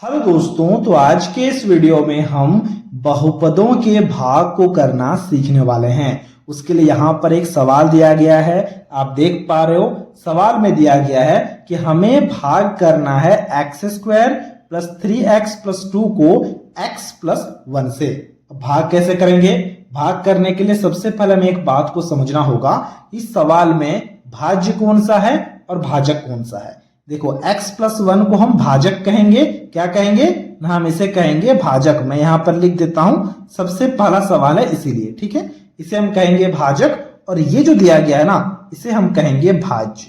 Hello दोस्तों, तो आज के इस वीडियो में हम बहुपदों के भाग को करना सीखने वाले हैं। उसके लिए यहाँ पर एक सवाल दिया गया है, आप देख पा रहे हो। सवाल में दिया गया है कि हमें भाग करना है x² प्लस 3x प्लस 2 को x प्लस 1 से। भाग कैसे करेंगे? भाग करने के लिए सबसे पहले हमें एक बात को समझना होगा, इस सवाल में भाज्य कौन सा है और भाजक कौन सा है। देखो x प्लस 1 को हम भाजक कहेंगे, क्या कहेंगे ना, हम इसे कहेंगे भाजक। मैं यहां पर लिख देता हूं, सबसे पहला सवाल है इसीलिए, ठीक है। इसे हम कहेंगे भाजक और ये जो दिया गया है ना, इसे हम कहेंगे भाज्य।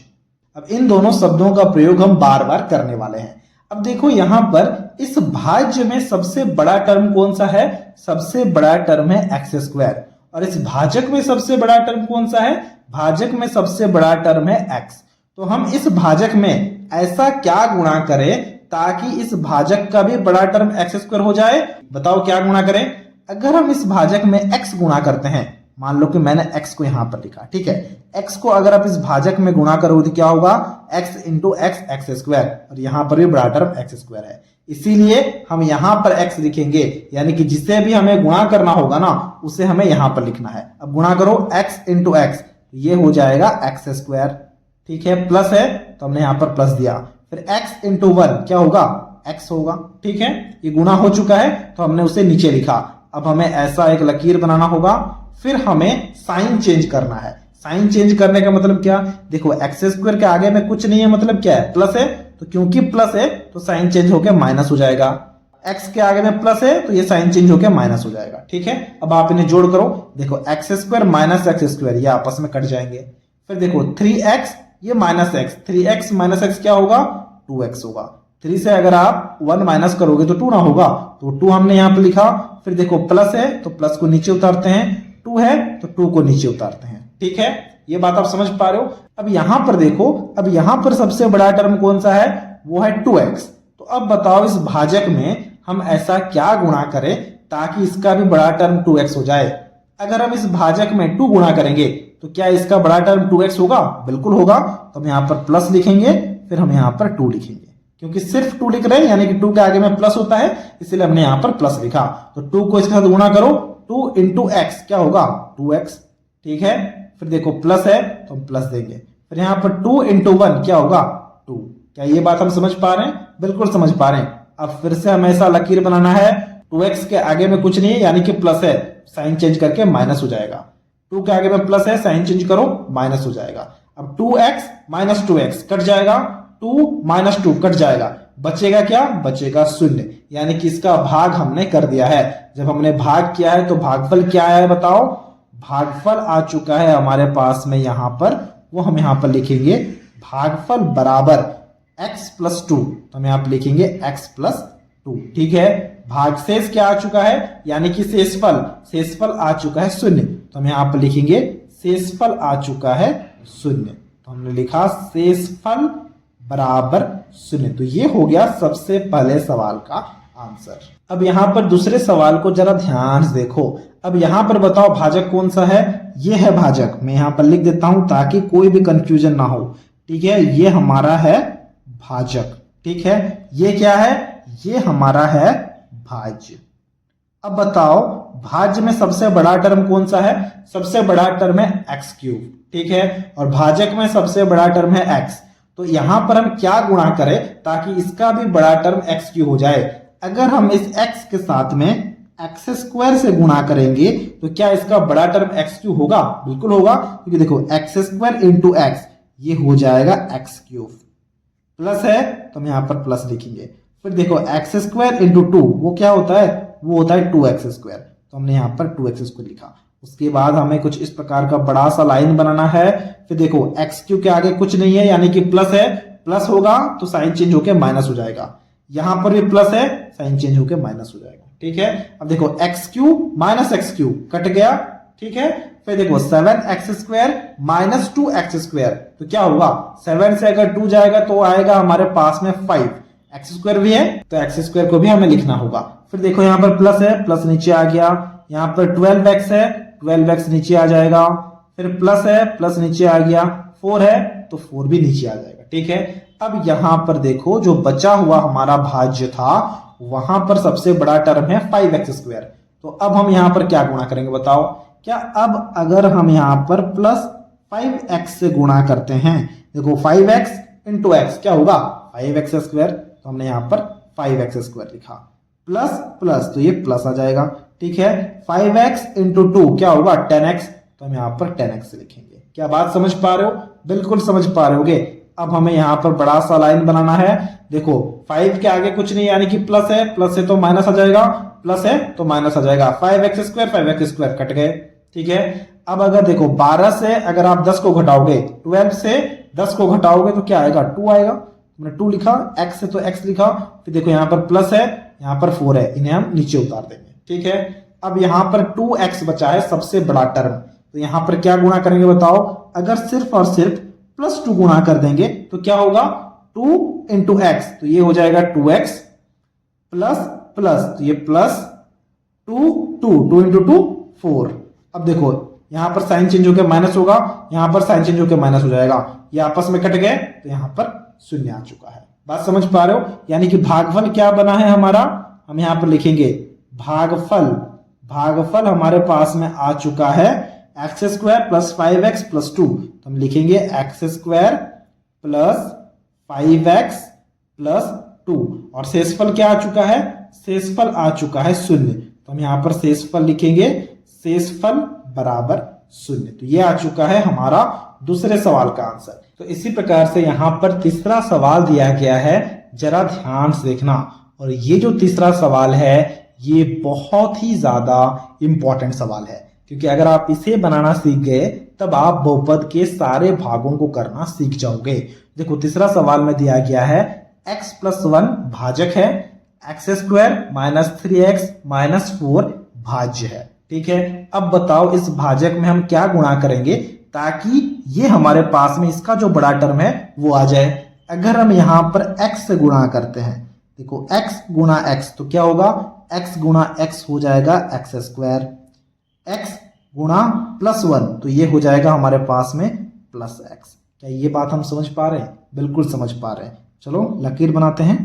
अब इन दोनों शब्दों का प्रयोग हम बार बार करने वाले हैं। अब देखो यहां पर इस भाज्य में सबसे बड़ा टर्म कौन सा है? सबसे बड़ा टर्म है x²। और इस भाजक में सबसे बड़ा टर्म कौन सा है? भाजक में सबसे बड़ा टर्म है x। तो हम इस भाजक में ऐसा क्या गुणा करें ताकि इस भाजक का भी बड़ा टर्म x² हो जाए? बताओ क्या गुणा करें? अगर हम इस भाजक में x गुणा करते हैं, मान लो कि मैंने x को यहां पर लिखा, ठीक है। x को अगर आप इस भाजक में गुणा करोगे तो क्या होगा? x into x, x²। और यहां पर भी बड़ा टर्म x² है, इसीलिए हम यहां पर x लिखेंगे। यानी कि जिसे भी हमें गुणा करना होगा ना, उसे हमें यहां पर लिखना है। अब गुणा करो x इंटू x, ये हो जाएगा x², ठीक है। प्लस है तो हमने यहां पर प्लस दिया, फिर x इंटू 1 क्या होगा? x होगा, ठीक है। ये गुणा हो चुका है तो हमने उसे नीचे लिखा। अब हमें ऐसा एक लकीर बनाना होगा, फिर हमें साइन चेंज करना है। साइन चेंज करने का मतलब क्या? देखो x² के आगे में कुछ नहीं है, मतलब क्या है? प्लस है, तो क्योंकि प्लस है तो साइन चेंज होकर माइनस हो जाएगा। x के आगे में प्लस है तो ये साइन चेंज होकर माइनस हो जाएगा, ठीक है। अब आप इन्हें जोड़ करो, देखो x² माइनस x², ये आपस में कट जाएंगे। फिर देखो 3x, ये minus x, 3x minus x क्या होगा? 2x होगा। 3 से अगर आप 1 माइनस करोगे तो 2 ना होगा, तो 2 हमने यहां पर लिखा। फिर देखो प्लस है तो प्लस को नीचे उतारते हैं, 2 है तो 2 को नीचे उतारते हैं, ठीक है। ये बात आप समझ पा रहे हो। अब यहां पर देखो, अब यहां पर सबसे बड़ा टर्म कौन सा है? वो है 2x। तो अब बताओ इस भाजक में हम ऐसा क्या गुणा करें ताकि इसका भी बड़ा टर्म 2x हो जाए? अगर हम इस भाजक में 2 गुणा करेंगे तो क्या इसका बड़ा टर्म 2x होगा? बिल्कुल होगा। तो हम यहां पर प्लस लिखेंगे, फिर हम यहां पर 2 लिखेंगे, क्योंकि सिर्फ 2 लिख रहे हैं, यानी कि 2 के आगे में प्लस होता है, इसलिए हमने यहां पर प्लस लिखा। तो 2 को इसके साथ गुणा करो, 2 इंटू x क्या होगा? 2x, ठीक है। फिर देखो प्लस है तो हम प्लस देंगे, फिर यहां पर 2 इंटू 1 क्या होगा? 2। क्या ये बात हम समझ पा रहे हैं? बिल्कुल समझ पा रहे हैं। अब फिर से हमें ऐसा लकीर बनाना है, 2x के आगे में कुछ नहीं है, यानी कि प्लस है, साइन चेंज करके माइनस हो जाएगा। 2 के आगे में प्लस है, साइन चेंज करो, माइनस हो जाएगा। अब 2x माइनस 2x कट जाएगा, 2 माइनस 2 कट जाएगा, बचेगा क्या? बचेगा 0। यानी कि इसका भाग हमने कर दिया है। जब हमने भाग किया है तो भागफल क्या है बताओ? भागफल आ चुका है हमारे पास में यहां पर, वो हम यहां पर लिखेंगे भागफल बराबर x प्लस 2। तो हम यहां पर लिखेंगे x प्लस 2, ठीक है। भागशेष क्या आ चुका है? यानी कि शेषफल, शेषफल आ चुका है 0। तो हम यहां पर लिखेंगे शेषफल आ चुका है 0। तो हमने लिखा शेषफल बराबर 0। तो ये हो गया सबसे पहले सवाल का आंसर। अब यहां पर दूसरे सवाल को जरा ध्यान से देखो। अब यहां पर बताओ भाजक कौन सा है? ये है भाजक। मैं यहां पर लिख देता हूं ताकि कोई भी कंफ्यूजन ना हो, ठीक है। ये हमारा है भाजक, ठीक है। ये क्या है? ये हमारा है भाज्य। अब बताओ भाज्य में सबसे बड़ा टर्म कौन सा है? सबसे बड़ा टर्म है x³, ठीक है। और भाजक में सबसे बड़ा टर्म है x। तो यहां पर हम क्या गुणा करें ताकि इसका भी बड़ा टर्म x³ हो जाए? अगर हम इस x के साथ में x² से गुणा करेंगे तो क्या इसका बड़ा टर्म x³ होगा? बिल्कुल होगा, क्योंकि देखो x² इंटू x, ये हो जाएगा x³। प्लस है तो हम यहां पर प्लस लिखेंगे। फिर देखो x² इंटू 2, वो क्या होता है? वो होता है 2x²। तो हमने यहां पर 2x² लिखा। उसके बाद हमें कुछ इस प्रकार का बड़ा सा लाइन बनाना है। फिर देखो x³ के आगे कुछ नहीं है, यानी कि प्लस है, प्लस होगा तो साइन चेंज होकर माइनस हो जाएगा। यहां पर भी प्लस है, साइन चेंज होकर माइनस हो जाएगा, ठीक है। अब देखो x³ माइनस x³ कट गया, ठीक है। फिर देखो 7x² माइनस 2x², तो क्या होगा? 7 से अगर 2 जाएगा तो आएगा हमारे पास में 5। x² भी है तो x² को भी हमें लिखना होगा। फिर देखो यहां पर प्लस है, प्लस नीचे आ गया। यहां पर 12x है, 12x नीचे आ जाएगा। फिर प्लस है, प्लस नीचे आ गया। 4 है तो 4 भी नीचे आ जाएगा। ठीक है, अब यहां पर देखो जो बचा हुआ हमारा भाज्य था वहां पर सबसे बड़ा टर्म है 5x²। तो अब हम यहां पर क्या गुणा करेंगे बताओ? क्या अब अगर हम यहां पर प्लस 5x से गुणा करते हैं, देखो 5x इंटू एक्स क्या होगा 5x², तो हमने यहां पर 5x² लिखा, प्लस प्लस तो ये प्लस आ जाएगा। ठीक है, 5x इंटू 2 क्या होगा 10x, तो हम यहां पर 10x लिखेंगे। क्या बात समझ पा रहे हो? बिल्कुल समझ पा रहे होगे। अब हमें यहां पर बड़ा सा लाइन बनाना है। देखो 5 के आगे कुछ नहीं यानी कि प्लस है तो माइनस आ जाएगा, प्लस है तो माइनस आ जाएगा, 5x² कट गए। ठीक है, अब अगर देखो 12 से अगर आप 10 को घटाओगे, 12 से 10 को घटाओगे तो क्या आएगा 2 आएगा। हमने 2 लिखा, x है तो x लिखा, फिर देखो यहां पर प्लस है, यहां पर 4 है, इन्हें हम नीचे उतार देंगे। ठीक है, अब यहां पर 2x बचा है सबसे बड़ा टर्म, तो यहां पर क्या गुणा करेंगे बताओ? अगर सिर्फ और सिर्फ +2 गुणा कर देंगे तो क्या होगा 2 इंटू एक्स, तो ये हो जाएगा 2x प्लस प्लस, तो ये प्लस 2 इंटू 2 4। अब देखो यहां पर साइन चेंज होकर माइनस होगा, यहां पर साइन चेंज होकर माइनस हो जाएगा, ये आपस में कट गए तो यहां पर शून्य आ चुका है। बात समझ पा रहे हो? यानी कि भागफल क्या बना है हमारा, हम यहां पर लिखेंगे भागफल हमारे पास में आ चुका है x² प्लस 5x प्लस 2, तो हम लिखेंगे x² प्लस 5x प्लस 2, और शेषफल क्या आ चुका है? शेषफल आ चुका है 0, तो हम यहां पर शेषफल लिखेंगे, शेषफल बराबर 0। तो ये आ चुका है हमारा दूसरे सवाल का आंसर। तो इसी प्रकार से यहां पर तीसरा सवाल दिया गया है, जरा ध्यान से देखना। और ये जो तीसरा सवाल है ये बहुत ही ज्यादा इंपॉर्टेंट सवाल है, क्योंकि अगर आप इसे बनाना सीख गए तब आप बहुपद के सारे भागों को करना सीख जाओगे। देखो तीसरा सवाल में दिया गया है x प्लस 1 भाजक है, x² माइनस 3x माइनस 4 भाज्य है। ठीक है, अब बताओ इस भाजक में हम क्या गुणा करेंगे ताकि ये हमारे पास में इसका जो बड़ा टर्म है वो आ जाए। अगर हम यहां पर x से गुणा करते हैं, देखो x गुणा x तो क्या होगा, x गुणा x हो जाएगा x², x गुणा प्लस 1 तो ये हो जाएगा हमारे पास में प्लस x। क्या ये बात हम समझ पा रहे हैं? बिल्कुल समझ पा रहे हैं। चलो लकीर बनाते हैं।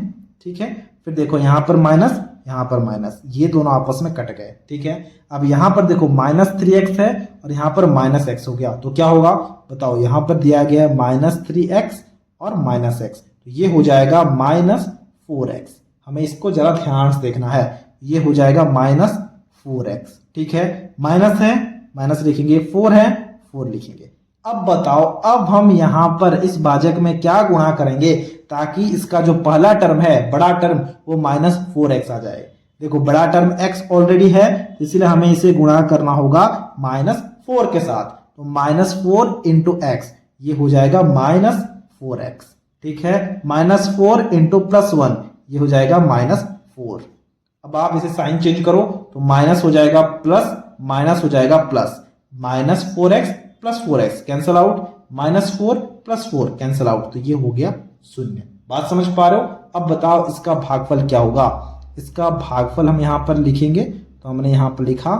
ठीक है, फिर देखो यहां पर माइनस, यहां पर माइनस, ये दोनों आपस में कट गए। ठीक है, अब यहां पर देखो माइनस 3x है और यहां पर माइनस x हो गया, तो क्या होगा बताओ? यहां पर दिया गया है माइनस 3x और माइनस x, तो ये हो जाएगा माइनस 4x। हमें इसको जरा ध्यान से देखना है, ये हो जाएगा माइनस 4x। ठीक है, माइनस है माइनस लिखेंगे, 4 है 4 लिखेंगे। अब बताओ अब हम यहां पर इस भाजक में क्या गुणा करेंगे ताकि इसका जो पहला टर्म है बड़ा टर्म वो माइनस 4x आ जाए। देखो बड़ा टर्म x ऑलरेडी है, इसलिए हमें इसे गुणा करना होगा माइनस 4 के साथ, तो माइनस 4 इंटू एक्स ये हो जाएगा माइनस 4x। ठीक है, माइनस 4 इंटू प्लस 1 ये हो जाएगा माइनस 4। अब आप इसे साइन चेंज करो तो माइनस हो जाएगा प्लस, माइनस हो जाएगा plus, minus 4x plus 4x cancel out, minus 4 plus 4 cancel out, तो ये हो गया 0। बात समझ पा रहे हो? अब बताओ इसका भागफल क्या होगा? इसका भागफल हम यहां पर लिखेंगे, तो हमने यहां पर लिखा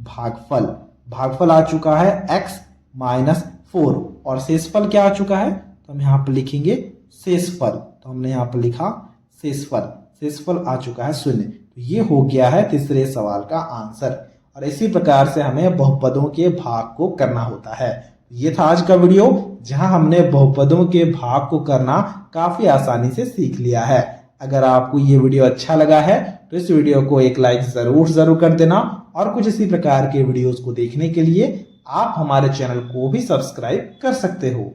भागफल आ चुका है x माइनस 4, और शेषफल क्या आ चुका है? तो हम यहां पर लिखेंगे शेषफल, तो हमने यहां पर लिखा शेषफल आ चुका है 0। तो ये हो गया है तीसरे सवाल का आंसर। और इसी प्रकार से हमें बहुपदों के भाग को करना होता है। ये था आज का वीडियो जहां हमने बहुपदों के भाग को करना काफी आसानी से सीख लिया है। अगर आपको ये वीडियो अच्छा लगा है तो इस वीडियो को एक लाइक जरूर कर देना, और कुछ इसी प्रकार के वीडियोस को देखने के लिए आप हमारे चैनल को भी सब्सक्राइब कर सकते हो।